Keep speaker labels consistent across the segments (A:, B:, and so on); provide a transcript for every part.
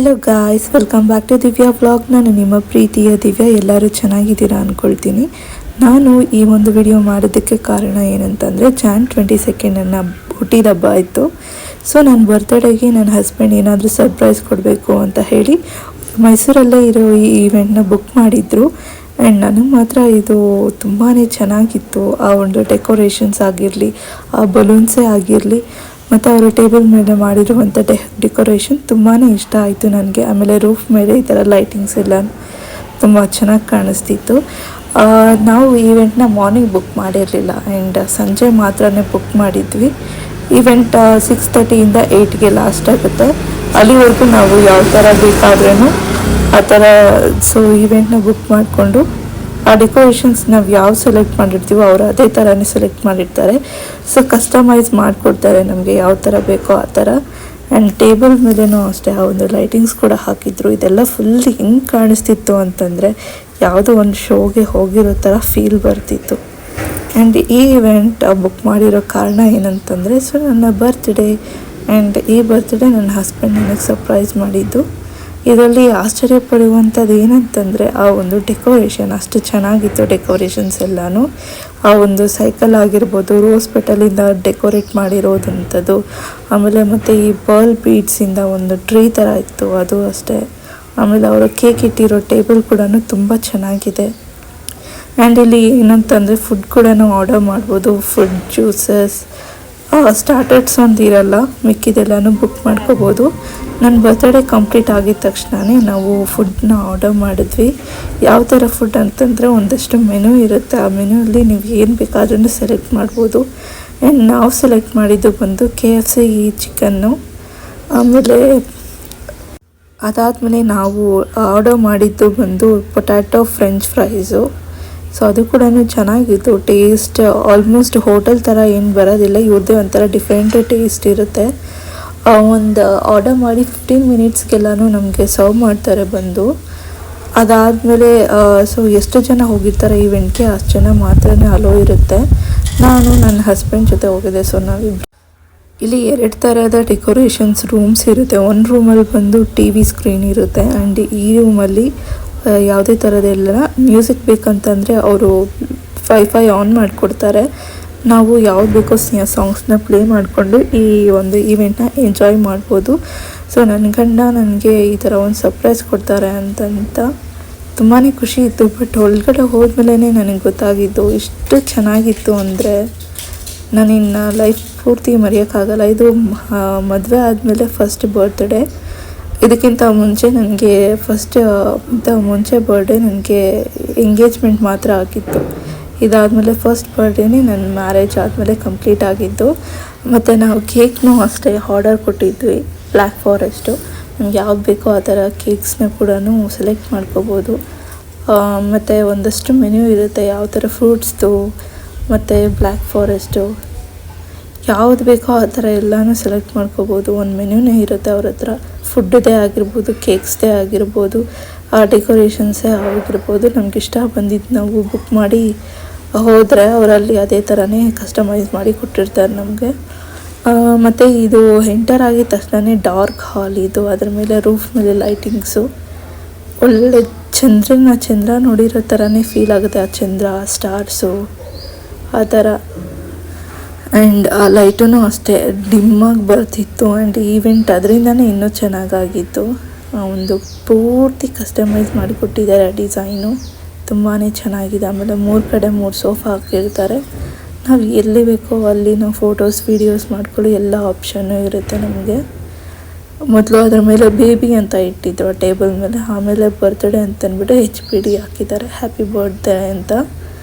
A: Hello guys, welcome back to Divya vlog. ನಾನು ನಿಮ್ಮ ಪ್ರೀತಿಯ ದಿವ್ಯಾ. ಎಲ್ಲರೂ ಚೆನ್ನಾಗಿದ್ದೀರಾ ಅಂದ್ಕೊಳ್ತೀನಿ. ನಾನು ಈ ಒಂದು ವಿಡಿಯೋ ಮಾಡೋದಕ್ಕೆ ಕಾರಣ ಏನಂತಂದರೆ, ಜಾನ್ 22 ನನ್ನ ಹುಟ್ಟಿದ ಹಬ್ಬ ಆಯಿತು. ಸೊ ನನ್ನ ಬರ್ತ್ಡೇಗೆ ನನ್ನ ಹಸ್ಬೆಂಡ್ ಏನಾದರೂ ಸರ್ಪ್ರೈಸ್ ಕೊಡಬೇಕು ಅಂತ ಹೇಳಿ ಮೈಸೂರಲ್ಲೇ ಇರೋ ಈ ಈವೆಂಟ್ನ ಬುಕ್ ಮಾಡಿದ್ರು. ಆ್ಯಂಡ್ ನನಗೆ ಮಾತ್ರ ಇದು ತುಂಬಾ ಚೆನ್ನಾಗಿತ್ತು. ಆ ಒಂದು ಡೆಕೋರೇಷನ್ಸ್ ಆಗಿರಲಿ, ಆ ಬಲೂನ್ಸೇ ಆಗಿರಲಿ, ಮತ್ತು ಅವರು ಟೇಬಲ್ ಮೇಲೆ ಮಾಡಿರುವಂಥ ಡೆಕೋರೇಷನ್ ತುಂಬಾ ಇಷ್ಟ ಆಯಿತು ನನಗೆ. ಆಮೇಲೆ ರೂಫ್ ಮೇಲೆ ಈ ಥರ ಲೈಟಿಂಗ್ಸ್ ಎಲ್ಲ ತುಂಬ ಚೆನ್ನಾಗಿ ಕಾಣಿಸ್ತಿತ್ತು. ನಾವು ಈವೆಂಟ್ನ ಮಾರ್ನಿಂಗ್ ಬುಕ್ ಮಾಡಿರಲಿಲ್ಲ, ಆ್ಯಂಡ್ ಸಂಜೆ ಮಾತ್ರ ಬುಕ್ ಮಾಡಿದ್ವಿ. ಈವೆಂಟ್ 6:30 8ಗೆ ಲಾಸ್ಟ್ ಆಗುತ್ತೆ. ಅಲ್ಲಿವರೆಗೂ ನಾವು ಯಾವ ಥರ ಬೇಕಾದ್ರೂ ಆ ಥರ ಈವೆಂಟ್ನ ಬುಕ್ ಮಾಡಿಕೊಂಡು ಆ ಡೆಕೋರೇಷನ್ಸ್ ನಾವು ಯಾವ ಸೆಲೆಕ್ಟ್ ಮಾಡಿರ್ತೀವೋ ಅವರು ಅದೇ ಥರನೇ ಸೆಲೆಕ್ಟ್ ಮಾಡಿರ್ತಾರೆ. ಕಸ್ಟಮೈಸ್ ಮಾಡಿಕೊಡ್ತಾರೆ ನಮಗೆ ಯಾವ ಥರ ಬೇಕೋ ಆ ಥರ. ಆ್ಯಂಡ್ ಟೇಬಲ್ ಮೇಲೇನೂ ಅಷ್ಟೇ ಆ ಒಂದು ಲೈಟಿಂಗ್ಸ್ ಕೂಡ ಹಾಕಿದ್ರು. ಇದೆಲ್ಲ ಫುಲ್ ಹೆಂಗೆ ಕಾಣಿಸ್ತಿತ್ತು ಅಂತಂದರೆ ಯಾವುದೋ ಒಂದು ಶೋಗೆ ಹೋಗಿರೋ ಥರ ಫೀಲ್ ಬರ್ತಿತ್ತು. ಆ್ಯಂಡ್ ಈ ಇವೆಂಟ್ ಬುಕ್ ಮಾಡಿರೋ ಕಾರಣ ಏನಂತಂದರೆ, ನನ್ನ ಬರ್ತ್ಡೇ. ಆ್ಯಂಡ್ ಈ ಬರ್ತ್ಡೇ ನನ್ನ ಹಸ್ಬೆಂಡ್ ನನಗೆ ಸರ್ಪ್ರೈಸ್ ಮಾಡಿದ್ದು. ಇದರಲ್ಲಿ ಆಶ್ಚರ್ಯ ಪಡುವಂಥದ್ದು ಏನಂತಂದರೆ, ಆ ಒಂದು ಡೆಕೋರೇಷನ್ ಅಷ್ಟು ಚೆನ್ನಾಗಿತ್ತು. ಡೆಕೋರೇಷನ್ಸ್ ಎಲ್ಲನೂ ಆ ಒಂದು ಸೈಕಲ್ ಆಗಿರ್ಬೋದು, ರೋಸ್ ಪೆಟಲಿಂದ ಡೆಕೋರೇಟ್ ಮಾಡಿರೋದಂಥದ್ದು, ಆಮೇಲೆ ಮತ್ತು ಈ ಪರ್ಲ್ ಬೀಡ್ಸಿಂದ ಒಂದು ಟ್ರೀ ಥರ ಇತ್ತು, ಅದು ಅಷ್ಟೇ. ಆಮೇಲೆ ಅವರು ಕೇಕ್ ಇಟ್ಟಿರೋ ಟೇಬಲ್ ಕೂಡ ತುಂಬ ಚೆನ್ನಾಗಿದೆ. ಆ್ಯಂಡ್ ಇಲ್ಲಿ ಏನಂತಂದರೆ ಫುಡ್ ಕೂಡ ಆರ್ಡರ್ ಮಾಡ್ಬೋದು. ಫುಡ್, ಜ್ಯೂಸಸ್, ಸ್ಟಾರ್ಟರ್ಸ್ ಒಂದು ಇರಲ್ಲ, ಮಿಕ್ಕಿದೆಲ್ಲನೂ ಬುಕ್ ಮಾಡ್ಕೋಬೋದು. ನನ್ನ ಬರ್ತ್ಡೇ ಕಂಪ್ಲೀಟ್ ಆಗಿದ ತಕ್ಷಣವೇ ನಾವು ಫುಡ್ನ ಆರ್ಡರ್ ಮಾಡಿದ್ವಿ. ಯಾವ ಥರ ಫುಡ್ ಅಂತಂದರೆ, ಒಂದಷ್ಟು ಮೆನು ಇರುತ್ತೆ. ಆ ಮೆನುವಲ್ಲಿ ನೀವು ಏನು ಬೇಕಾದ್ರೂ ಸೆಲೆಕ್ಟ್ ಮಾಡ್ಬೋದು. ಆ್ಯಂಡ್ ನಾವು ಸೆಲೆಕ್ಟ್ ಮಾಡಿದ್ದು ಬಂದು KFC ಚಿಕನ್ನು. ಆಮೇಲೆ ಅದಾದಮೇಲೆ ನಾವು ಆರ್ಡರ್ ಮಾಡಿದ್ದು ಬಂದು ಪೊಟ್ಯಾಟೊ ಫ್ರೆಂಚ್ ಫ್ರೈಸು. ಅದು ಕೂಡ ಚೆನ್ನಾಗಿತ್ತು. ಟೇಸ್ಟ್ ಆಲ್ಮೋಸ್ಟ್ ಹೋಟೆಲ್ ಥರ ಏನು ಬರೋದಿಲ್ಲ, ಇವ್ರದ್ದೇ ಒಂಥರ ಡಿಫ್ರೆಂಟ್ ಟೇಸ್ಟ್ ಇರುತ್ತೆ. ಒಂದು ಆರ್ಡರ್ ಮಾಡಿ 15 ಮಿನಿಟ್ಸ್ಗೆಲ್ಲನೂ ನಮಗೆ ಸರ್ವ್ ಮಾಡ್ತಾರೆ ಬಂದು. ಅದಾದಮೇಲೆ ಎಷ್ಟು ಜನ ಹೋಗಿರ್ತಾರೆ ಈವೆಂಟ್ಗೆ ಅಷ್ಟು ಜನ ಮಾತ್ರ ಅಲೋ ಇರುತ್ತೆ. ನಾನು ನನ್ನ ಹಸ್ಬೆಂಡ್ ಜೊತೆ ಹೋಗಿದ್ದೆ. ನಾವಿಬ್ಬರು ಇಲ್ಲಿ 2 ಥರದ ಡೆಕೋರೇಷನ್ಸ್ ರೂಮ್ಸ್ ಇರುತ್ತೆ. ಒಂದು ರೂಮಲ್ಲಿ ಬಂದು TV ಸ್ಕ್ರೀನ್ ಇರುತ್ತೆ. ಆ್ಯಂಡ್ ಈ ರೂಮಲ್ಲಿ ಯಾವುದೇ ಥರದೆಲ್ಲ ಮ್ಯೂಸಿಕ್ ಬೇಕಂತಂದರೆ ಅವರು ವೈಫೈ ಆನ್ ಮಾಡಿಕೊಡ್ತಾರೆ. ನಾವು ಯಾವ್ದು ಬೇಕೋ ಸಾಂಗ್ಸ್ನ ಪ್ಲೇ ಮಾಡಿಕೊಂಡು ಈ ಒಂದು ಈವೆಂಟ್ನ ಎಂಜಾಯ್ ಮಾಡ್ಬೋದು. ನನ್ನ ಗಂಡ ನನಗೆ ಈ ಥರ ಒಂದು ಸರ್ಪ್ರೈಸ್ ಕೊಡ್ತಾರೆ ಅಂತ ತುಂಬಾ ಖುಷಿ ಇತ್ತು. ಬಟ್ ಒಳಗಡೆ ಹೋದ್ಮೇಲೆ ನನಗೆ ಗೊತ್ತಾಗಿದ್ದು ಇಷ್ಟು ಚೆನ್ನಾಗಿತ್ತು ಅಂದರೆ ನಾನಿನ್ನು ಲೈಫ್ ಪೂರ್ತಿ ಮರೆಯೋಕ್ಕಾಗಲ್ಲ. ಇದು ಮದುವೆ ಆದಮೇಲೆ ಫಸ್ಟ್ ಬರ್ತ್ಡೇ. ಇದಕ್ಕಿಂತ ಮುಂಚೆ ನನಗೆ ಮುಂಚೆ ಬರ್ಡೇ ನನಗೆ ಎಂಗೇಜ್ಮೆಂಟ್ ಮಾತ್ರ ಆಗಿತ್ತು. ಇದಾದಮೇಲೆ ಫಸ್ಟ್ ಬರ್ಡೇನೇ ನನ್ನ ಮ್ಯಾರೇಜ್ ಆದಮೇಲೆ ಕಂಪ್ಲೀಟ್ ಆಗಿದ್ದು. ಮತ್ತು ನಾವು ಕೇಕ್ನೂ ಅಷ್ಟೇ ಆರ್ಡರ್ ಕೊಟ್ಟಿದ್ವಿ, ಬ್ಲ್ಯಾಕ್ ಫಾರೆಸ್ಟು. ನಮ್ಗೆ ಯಾವ್ದು ಬೇಕೋ ಆ ಥರ ಕೇಕ್ಸ್ನ ಕೂಡ ಸೆಲೆಕ್ಟ್ ಮಾಡ್ಕೋಬೋದು. ಮತ್ತು ಒಂದಷ್ಟು ಮೆನ್ಯೂ ಇರುತ್ತೆ, ಯಾವ ಥರ ಫ್ರೂಟ್ಸ್ದು ಮತ್ತು ಬ್ಲ್ಯಾಕ್ ಫಾರೆಸ್ಟು ಯಾವುದು ಬೇಕೋ ಆ ಥರ ಎಲ್ಲನೂ ಸೆಲೆಕ್ಟ್ ಮಾಡ್ಕೋಬೋದು. ಒಂದು ಮೆನ್ಯೂನೇ ಇರುತ್ತೆ ಅವ್ರ ಹತ್ರ. ಫುಡ್ದೇ ಆಗಿರ್ಬೋದು, ಕೇಕ್ಸ್ದೇ ಆಗಿರ್ಬೋದು, ಆ ಡೆಕೋರೇಷನ್ಸೇ ಆಗಿರ್ಬೋದು. ನಮ್ಗೆ ಇಷ್ಟ ಬಂದಿದ್ದು ನಾವು ಬುಕ್ ಮಾಡಿ ಹೋದರೆ ಅವರಲ್ಲಿ ಅದೇ ಥರನೇ ಕಸ್ಟಮೈಸ್ ಮಾಡಿ ಕೊಟ್ಟಿರ್ತಾರೆ ನಮಗೆ. ಮತ್ತು ಇದು ಎಂಟರ್ ಆಗಿದ ತಕ್ಷಣ ಡಾರ್ಕ್ ಹಾಲ್ ಇದು. ಅದರ ಮೇಲೆ ರೂಫ್ ಮೇಲೆ ಲೈಟಿಂಗ್ಸು ಒಳ್ಳೆ ಚಂದ್ರ ನೋಡಿರೋ ಥರನೇ ಫೀಲ್ ಆಗುತ್ತೆ. ಆ ಚಂದ್ರ, ಸ್ಟಾರ್ಸು ಆ ಥರ. ಆ್ಯಂಡ್ ಆ ಲೈಟೂ ಅಷ್ಟೇ ಡಿಮ್ಮಾಗಿ ಬರ್ತಿತ್ತು. ಆ್ಯಂಡ್ ಈವೆಂಟ್ ಅದರಿಂದನೇ ಇನ್ನೂ ಚೆನ್ನಾಗಾಗಿತ್ತು. ಒಂದು ಪೂರ್ತಿ ಕಸ್ಟಮೈಸ್ ಮಾಡಿಕೊಟ್ಟಿದ್ದಾರೆ. ಆ ಡಿಸೈನು ತುಂಬಾ ಚೆನ್ನಾಗಿದೆ. ಆಮೇಲೆ 3 ಕಡೆ 3 ಸೋಫಾ ಹಾಕಿರ್ತಾರೆ. ನಾವು ಎಲ್ಲಿ ಬೇಕೋ ಅಲ್ಲಿ ನಾವು ಫೋಟೋಸ್, ವೀಡಿಯೋಸ್ ಮಾಡ್ಕೊಳ್ಳಿ ಎಲ್ಲ ಆಪ್ಷನ್ನು ಇರುತ್ತೆ ನಮಗೆ. ಮೊದಲು ಅದರ ಮೇಲೆ ಬೇಬಿ ಅಂತ ಇಟ್ಟಿದ್ರು ಆ ಟೇಬಲ್ ಮೇಲೆ. ಆಮೇಲೆ ಬರ್ತ್ಡೇ ಅಂತಂದ್ಬಿಟ್ಟು HPD ಹಾಕಿದ್ದಾರೆ, ಹ್ಯಾಪಿ ಬರ್ತ್ಡೇ ಅಂತ.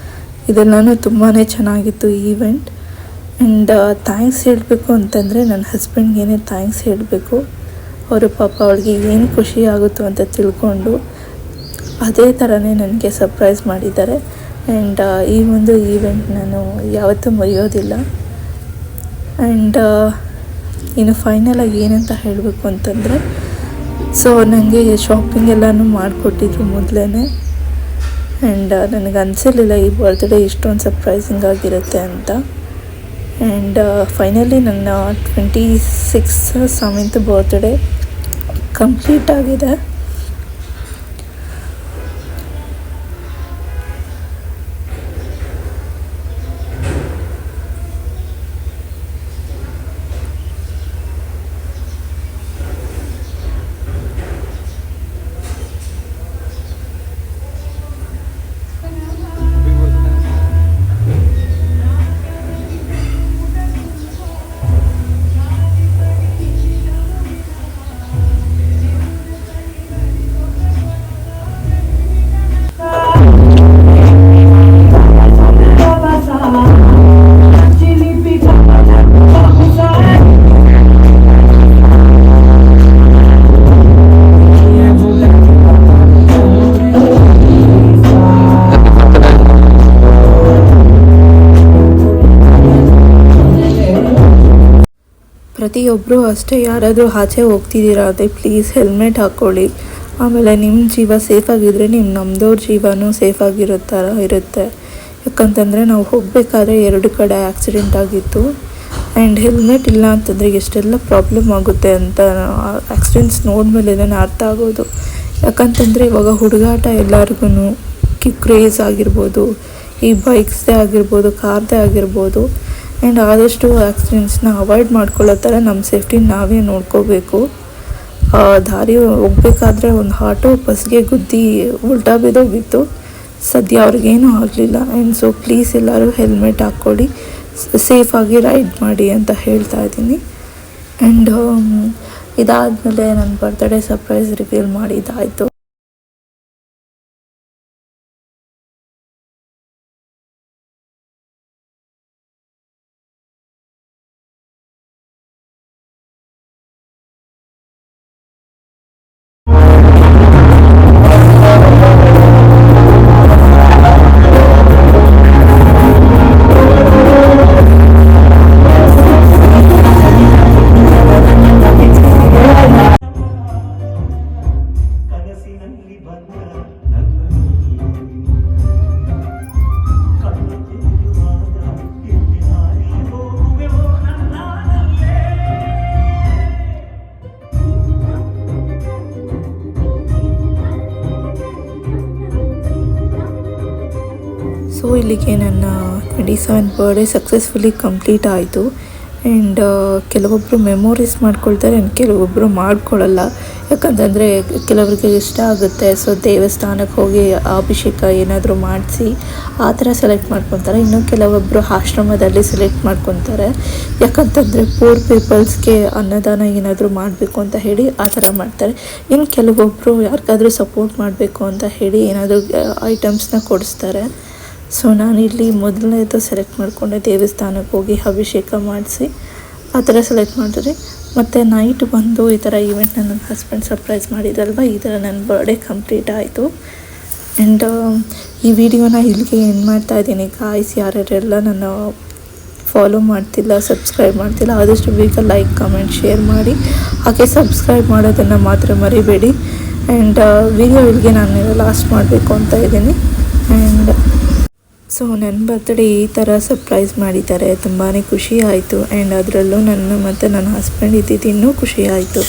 A: ಇದೆಲ್ಲನೂ ತುಂಬಾ ಚೆನ್ನಾಗಿತ್ತು ಈವೆಂಟ್. ಆ್ಯಂಡ್ ಥ್ಯಾಂಕ್ಸ್ ಹೇಳಬೇಕು ಅಂತಂದರೆ ನನ್ನ ಹಸ್ಬೆಂಡ್ಗೇನೆ ಥ್ಯಾಂಕ್ಸ್ ಹೇಳಬೇಕು. ಅವರು ಪಾಪ ಅವಳಿಗೆ ಏನು ಖುಷಿ ಆಗುತ್ತೋ ಅಂತ ತಿಳ್ಕೊಂಡು ಅದೇ ಥರನೇ ನನಗೆ ಸರ್ಪ್ರೈಸ್ ಮಾಡಿದ್ದಾರೆ. ಆ್ಯಂಡ್ ಈ ಒಂದು ಈವೆಂಟ್ ನಾನು ಯಾವತ್ತೂ ಮರೆಯೋದಿಲ್ಲ. ಆ್ಯಂಡ್ ಇನ್ನು ಫೈನಲಾಗಿ ಏನಂತ ಹೇಳಬೇಕು ಅಂತಂದರೆ, ನನಗೆ ಶಾಪಿಂಗ್ ಎಲ್ಲನೂ ಮಾಡಿಕೊಟ್ಟಿದ್ರು ಮೊದಲೇ. ಆ್ಯಂಡ್ ನನಗೆ ಅನಿಸಿರಲಿಲ್ಲ ಈ ಬರ್ತ್ಡೇ ಇಷ್ಟೊಂದು ಸರ್ಪ್ರೈಸಿಂಗ್ ಆಗಿರುತ್ತೆ ಅಂತ. ಆ್ಯಂಡ್ ಫೈನಲಿ ನನ್ನ 26th ಬರ್ತ್ಡೇ ಕಂಪ್ಲೀಟ್ ಆಗಿದೆ. ಪ್ರತಿಯೊಬ್ಬರು ಅಷ್ಟೇ, ಯಾರಾದರೂ ಆಚೆ ಹೋಗ್ತಿದ್ದೀರಾ ಅದೇ ಪ್ಲೀಸ್ ಹೆಲ್ಮೆಟ್ ಹಾಕ್ಕೊಳ್ಳಿ. ಆಮೇಲೆ ನಿಮ್ಮ ಜೀವ ಸೇಫಾಗಿದ್ದರೆ ನಮ್ಮದವ್ರ ಜೀವನೂ ಇರುತ್ತೆ. ಯಾಕಂತಂದರೆ ನಾವು ಹೋಗಬೇಕಾದ್ರೆ 2 ಕಡೆ ಆಕ್ಸಿಡೆಂಟ್ ಆಗಿತ್ತು. ಆ್ಯಂಡ್ ಹೆಲ್ಮೆಟ್ ಇಲ್ಲ ಅಂತಂದರೆ ಎಷ್ಟೆಲ್ಲ ಪ್ರಾಬ್ಲಮ್ ಆಗುತ್ತೆ ಅಂತ ಆಕ್ಸಿಡೆಂಟ್ಸ್ ನೋಡ್ಮೇಲೆ ಅರ್ಥ ಆಗೋದು. ಯಾಕಂತಂದರೆ ಇವಾಗ ಹುಡುಗಾಟ ಎಲ್ಲರಿಗೂ ಕ್ರೇಜ್ ಆಗಿರ್ಬೋದು, ಈ ಬೈಕ್ಸ್ದೇ ಆಗಿರ್ಬೋದು, ಕಾರ್ದೇ ಆಗಿರ್ಬೋದು. ಆ್ಯಂಡ್ ಆದಷ್ಟು ಆಕ್ಸಿಡೆಂಟ್ಸ್ನ ಅವಾಯ್ಡ್ ಮಾಡ್ಕೊಳ್ಳೋ ಥರ ನಮ್ಮ ಸೇಫ್ಟಿ ನಾವೇ ನೋಡ್ಕೋಬೇಕು. ದಾರಿ ಹೋಗ್ಬೇಕಾದ್ರೆ ಒಂದು ಆಟೋ ಬಸ್ಗೆ ಗುದ್ದಿ ಉಲ್ಟಾ ಬಿದ್ದೋಗಿತ್ತು. ಸದ್ಯ ಅವ್ರಿಗೇನೂ ಆಗಲಿಲ್ಲ. ಆ್ಯಂಡ್ ಸೊ ಪ್ಲೀಸ್ ಎಲ್ಲರೂ ಹೆಲ್ಮೆಟ್ ಹಾಕ್ಕೊಳ್ಳಿ, ಸೇಫಾಗಿ ರೈಡ್ ಮಾಡಿ ಅಂತ ಹೇಳ್ತಾ ಇದ್ದೀನಿ. ಆ್ಯಂಡ್ ಇದಾದಮೇಲೆ ನನ್ನ ಬರ್ತ್ಡೇ ಸರ್ಪ್ರೈಸ್ ರಿವೀಲ್ ಮಾಡಿದ್ದಾಯಿತು. ಸೊ ಇಲ್ಲಿಗೆ ನನ್ನ 27th ಬರ್ಡೇ ಸಕ್ಸಸ್ಫುಲಿ ಕಂಪ್ಲೀಟ್ ಆಯಿತು. ಆ್ಯಂಡ್ ಕೆಲವೊಬ್ಬರು ಮೆಮೊರೀಸ್ ಮಾಡ್ಕೊಳ್ತಾರೆ ಆ್ಯಂಡ್ ಕೆಲವೊಬ್ಬರು ಮಾಡ್ಕೊಳ್ಳಲ್ಲ. ಯಾಕಂತಂದರೆ ಕೆಲವರಿಗೆ ಇಷ್ಟ ಆಗುತ್ತೆ, ಸೊ ದೇವಸ್ಥಾನಕ್ಕೆ ಹೋಗಿ ಅಭಿಷೇಕ ಏನಾದರೂ ಮಾಡಿಸಿ ಆ ಥರ ಸೆಲೆಕ್ಟ್ ಮಾಡ್ಕೊತಾರೆ. ಇನ್ನು ಕೆಲವೊಬ್ಬರು ಆಶ್ರಮದಲ್ಲಿ ಸೆಲೆಕ್ಟ್ ಮಾಡ್ಕೊತಾರೆ. ಯಾಕಂತಂದರೆ ಪೂರ್ ಪೀಪಲ್ಸ್ಗೆ ಅನ್ನದಾನ ಏನಾದರೂ ಮಾಡಬೇಕು ಅಂತ ಹೇಳಿ ಆ ಥರ ಮಾಡ್ತಾರೆ. ಇನ್ನು ಕೆಲವೊಬ್ಬರು ಯಾರಿಗಾದ್ರೂ ಸಪೋರ್ಟ್ ಮಾಡಬೇಕು ಅಂತ ಹೇಳಿ ಏನಾದರೂ ಐಟಮ್ಸ್ನ ಕೊಡಿಸ್ತಾರೆ. ಸೊ ನಾನಿಲ್ಲಿ ಮೊದಲನೇದು ಸೆಲೆಕ್ಟ್ ಮಾಡಿಕೊಂಡೆ, ದೇವಸ್ಥಾನಕ್ಕೆ ಹೋಗಿ ಅಭಿಷೇಕ ಮಾಡಿಸಿ ಆ ಥರ ಸೆಲೆಕ್ಟ್ ಮಾಡಿದ್ರಿ. ಮತ್ತು ನೈಟ್ ಬಂದು ಈ ಥರ ಈವೆಂಟ್ನ ನನ್ನ ಹಸ್ಬೆಂಡ್ ಸರ್ಪ್ರೈಸ್ ಮಾಡಿದಲ್ವ, ಈ ಥರ ನನ್ನ ಬರ್ಡೇ ಕಂಪ್ಲೀಟ್ ಆಯಿತು. ಆ್ಯಂಡ್ ಈ ವಿಡಿಯೋನ ಇಲ್ಲಿಗೆ ಎಂಡ್ ಮಾಡ್ತಾಯಿದ್ದೀನಿ. ಗಾಯ್ಸ್, ಯಾರ್ಯಾರೆಲ್ಲ ನನ್ನ ಫಾಲೋ ಮಾಡ್ತಿಲ್ಲ, ಸಬ್ಸ್ಕ್ರೈಬ್ ಮಾಡ್ತಿಲ್ಲ, ಆದಷ್ಟು ಬೇಗ ಲೈಕ್, ಕಮೆಂಟ್, ಶೇರ್ ಮಾಡಿ. ಹಾಗೆ ಸಬ್ಸ್ಕ್ರೈಬ್ ಮಾಡೋದನ್ನು ಮಾತ್ರ ಮರಿಬೇಡಿ. ಆ್ಯಂಡ್ ವಿಡಿಯೋ ಇಲ್ಲಿಗೆ ನಾನು ಲಾಸ್ಟ್ ಮಾಡಬೇಕು ಅಂತ ಇದ್ದೀನಿ. ಆ್ಯಂಡ್ ಸೊ ನನ್ನ ಬರ್ತ್ಡೇ ಈ ಥರ ಸರ್ಪ್ರೈಸ್ ಮಾಡಿದ್ದಾರೆ, ತುಂಬಾ ಖುಷಿ ಆಯಿತು. ಆ್ಯಂಡ್ ಅದರಲ್ಲೂ ನನ್ನ ಮತ್ತು ನನ್ನ ಹಸ್ಬೆಂಡ್ ಇದ್ದಿದ್ದು ಇನ್ನೂ ಖುಷಿ ಆಯಿತು.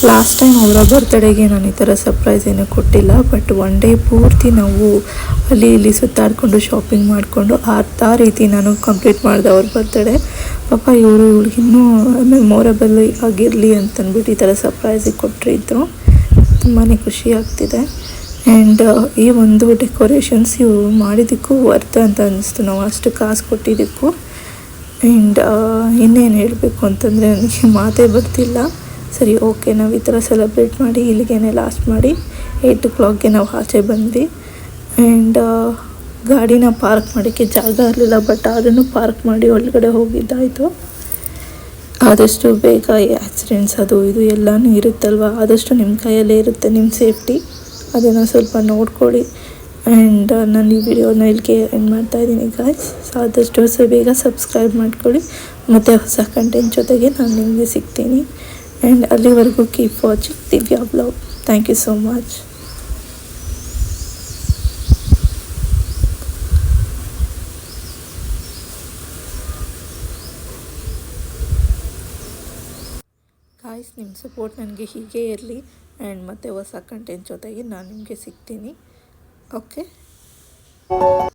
A: ಲಾಸ್ಟ್ ಟೈಮ್ ಅವರ ಬರ್ತ್ಡೇಗೆ ನಾನು ಈ ಥರ ಸರ್ಪ್ರೈಸ್ ಏನೂ ಕೊಟ್ಟಿಲ್ಲ, ಬಟ್ ಒನ್ ಡೇ ಪೂರ್ತಿ ನಾವು ಅಲ್ಲಿ ಇಲ್ಲಿ ಸುತ್ತಾಡಿಕೊಂಡು ಶಾಪಿಂಗ್ ಮಾಡಿಕೊಂಡು ಆ ರೀತಿ ನಾನು ಕಂಪ್ಲೀಟ್ ಮಾಡಿದೆ ಅವ್ರ ಬರ್ತ್ಡೇ. ಪಾಪ ಇವ್ರಿಗಿನ್ನೂ ಮೆಮೊರೇಬಲ್ ಆಗಿರಲಿ ಅಂತಂದ್ಬಿಟ್ಟು ಈ ಥರ ಸರ್ಪ್ರೈಸಿಗೆ ಕೊಟ್ಟಿದ್ರು. ತುಂಬಾ ಖುಷಿ ಆಗ್ತಿದೆ. ಆ್ಯಂಡ್ ಈ ಒಂದು ಡೆಕೋರೇಷನ್ಸ್ ಇವು ಮಾಡಿದ್ದಕ್ಕೂ ವರ್ತ್ ಅಂತ ಅನ್ನಿಸ್ತು, ನಾವು ಅಷ್ಟು ಕಾಸು ಕೊಟ್ಟಿದ್ದಕ್ಕೂ. ಆ್ಯಂಡ್ ಇನ್ನೇನು ಹೇಳಬೇಕು ಅಂತಂದರೆ ನನಗೆ ಮಾತೇ ಬರ್ತಿಲ್ಲ. ಸರಿ, ಓಕೆ, ನಾವು ಈ ಥರ ಸೆಲೆಬ್ರೇಟ್ ಮಾಡಿ ಇಲ್ಲಿಗೆ ಲಾಸ್ಟ್ ಮಾಡಿ 8 o'clockಗೆ ನಾವು ಆಚೆ ಬಂದ್ವಿ. ಆ್ಯಂಡ್ ಗಾಡಿನ ಪಾರ್ಕ್ ಮಾಡೋಕ್ಕೆ ಜಾಗ ಇರಲಿಲ್ಲ, ಬಟ್ ಅದನ್ನು ಪಾರ್ಕ್ ಮಾಡಿ ಒಳಗಡೆ ಹೋಗಿದ್ದಾಯಿತು. ಆದಷ್ಟು ಬೇಗ ಈ ಆಕ್ಸಿಡೆಂಟ್ಸ್ ಅದು ಇದು ಎಲ್ಲನೂ ಇರುತ್ತಲ್ವ, ಆದಷ್ಟು ನಿಮ್ಮ ಕೈಯಲ್ಲೇ ಇರುತ್ತೆ ನಿಮ್ಮ ಸೇಫ್ಟಿ, ಅದನ್ನು ಸ್ವಲ್ಪ ನೋಡ್ಕೊಳ್ಳಿ. ಆ್ಯಂಡ್ ನಾನು ಈ ವಿಡಿಯೋನ ಇಲ್ಲಿಗೆ ಎಂಡ್ ಮಾಡ್ತಾಯಿದ್ದೀನಿ ಗಾಯ್ಸ್. ಸೊ ಆದಷ್ಟು ಬೇಗ ಸಬ್ಸ್ಕ್ರೈಬ್ ಮಾಡ್ಕೊಳ್ಳಿ. ಮತ್ತು ಹೊಸ ಕಂಟೆಂಟ್ ಜೊತೆಗೆ ನಾನು ನಿಮಗೆ ಸಿಗ್ತೀನಿ. ಆ್ಯಂಡ್ ಅಲ್ಲಿವರೆಗೂ keep watching Divya blog. Thank you so much. Guys, ನಿಮ್ಮ ಸಪೋರ್ಟ್ ನನಗೆ ಹೀಗೆ ಇರಲಿ. ಆ್ಯಂಡ್ ಮತ್ತೆ ಹೊಸ ಕಂಟೆಂಟ್ ಜೊತೆಗೆ ನಾನು ನಿಮಗೆ ಸಿಗ್ತೀನಿ. ಓಕೆ.